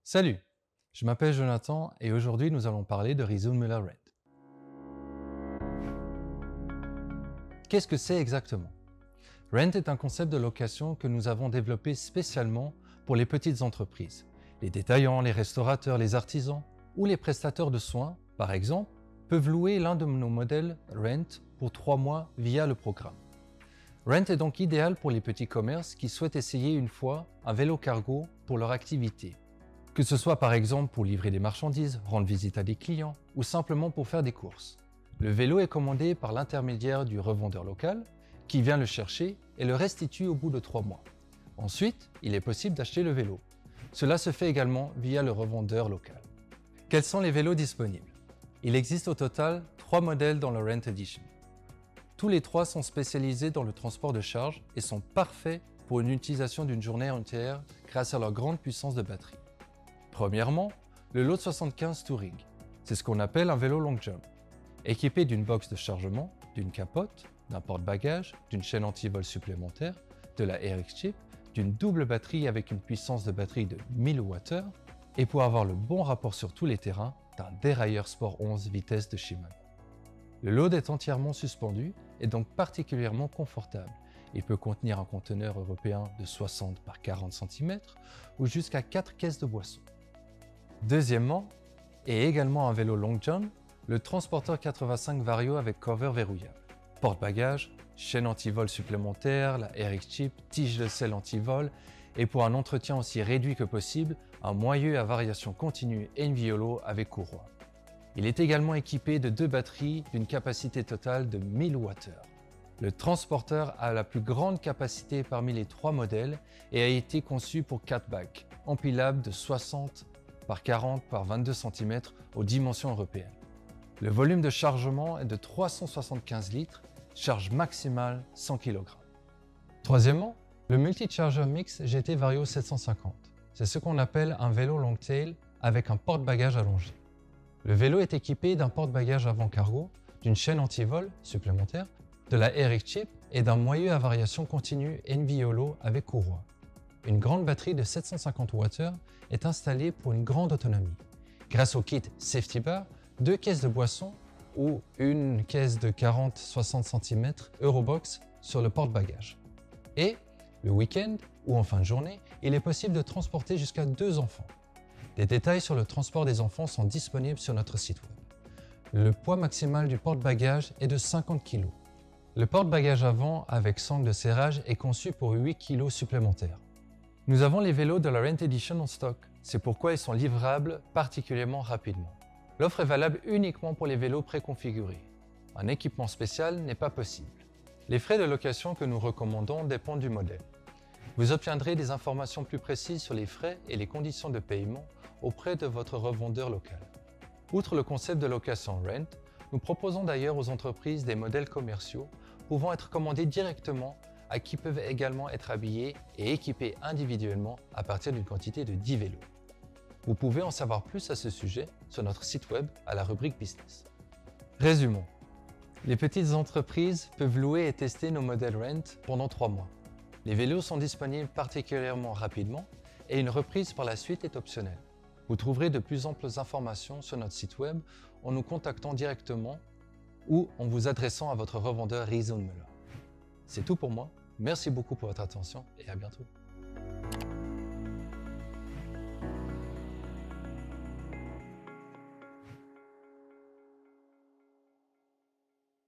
Salut, je m'appelle Jonathan et aujourd'hui nous allons parler de Reason Müller Rent. Qu'est-ce que c'est exactement? Rent est un concept de location que nous avons développé spécialement pour les petites entreprises. Les détaillants, les restaurateurs, les artisans ou les prestataires de soins, par exemple, peuvent louer l'un de nos modèles Rent pour 3 mois via le programme. Rent est donc idéal pour les petits commerces qui souhaitent essayer une fois un vélo cargo pour leur activité. Que ce soit par exemple pour livrer des marchandises, rendre visite à des clients ou simplement pour faire des courses. Le vélo est commandé par l'intermédiaire du revendeur local qui vient le chercher et le restitue au bout de 3 mois. Ensuite, il est possible d'acheter le vélo. Cela se fait également via le revendeur local. Quels sont les vélos disponibles? Il existe au total 3 modèles dans le Rent Edition. Tous les 3 sont spécialisés dans le transport de charge et sont parfaits pour une utilisation d'une journée entière grâce à leur grande puissance de batterie. Premièrement, le lot 75 Touring. C'est ce qu'on appelle un vélo long jump. Équipé d'une box de chargement, d'une capote, d'un porte-bagages, d'une chaîne anti-vol supplémentaire, de la RX Chip, d'une double batterie avec une puissance de batterie de 1000 Wh et pour avoir le bon rapport sur tous les terrains, d'un dérailleur Sport 11 vitesse de Shimano. Le load est entièrement suspendu et donc particulièrement confortable. Il peut contenir un conteneur européen de 60 par 40 cm ou jusqu'à 4 caisses de boissons. Deuxièmement, et également un vélo long jump, le transporteur 85 Vario avec cover verrouillable. Porte-bagages, chaîne anti-vol supplémentaire, la RX Chip, tige de selle anti-vol et pour un entretien aussi réduit que possible, un moyeu à variation continue Enviolo avec courroie. Il est également équipé de 2 batteries d'une capacité totale de 1000 Wh. Le transporteur a la plus grande capacité parmi les 3 modèles et a été conçu pour 4 bacs, empilables de 60 par 40 par 22 cm aux dimensions européennes. Le volume de chargement est de 375 litres, charge maximale 100 kg. Troisièmement, le Multi-Charger Mix GT Vario 750. C'est ce qu'on appelle un vélo long tail avec un porte-bagages allongé. Le vélo est équipé d'un porte-bagages avant cargo, d'une chaîne anti-vol supplémentaire, de la RX Chip et d'un moyeu à variation continue Enviolo avec courroie. Une grande batterie de 750 Wh est installée pour une grande autonomie. Grâce au kit Safety Bar, 2 caisses de boissons ou une caisse de 40-60 cm Eurobox sur le porte-bagages. Et, le week-end ou en fin de journée, il est possible de transporter jusqu'à 2 enfants. Des détails sur le transport des enfants sont disponibles sur notre site web. Le poids maximal du porte-bagages est de 50 kg. Le porte-bagages avant avec sangle de serrage est conçu pour 8 kg supplémentaires. Nous avons les vélos de la Rent Edition en stock, c'est pourquoi ils sont livrables particulièrement rapidement. L'offre est valable uniquement pour les vélos préconfigurés. Un équipement spécial n'est pas possible. Les frais de location que nous recommandons dépendent du modèle. Vous obtiendrez des informations plus précises sur les frais et les conditions de paiement auprès de votre revendeur local. Outre le concept de location Rent, nous proposons d'ailleurs aux entreprises des modèles commerciaux pouvant être commandés directement à qui peuvent également être habillés et équipés individuellement à partir d'une quantité de 10 vélos. Vous pouvez en savoir plus à ce sujet sur notre site web à la rubrique Business. Résumons. Les petites entreprises peuvent louer et tester nos modèles Rent pendant 3 mois. Les vélos sont disponibles particulièrement rapidement et une reprise par la suite est optionnelle. Vous trouverez de plus amples informations sur notre site web en nous contactant directement ou en vous adressant à votre revendeur Reason Müller. C'est tout pour moi. Merci beaucoup pour votre attention et à bientôt.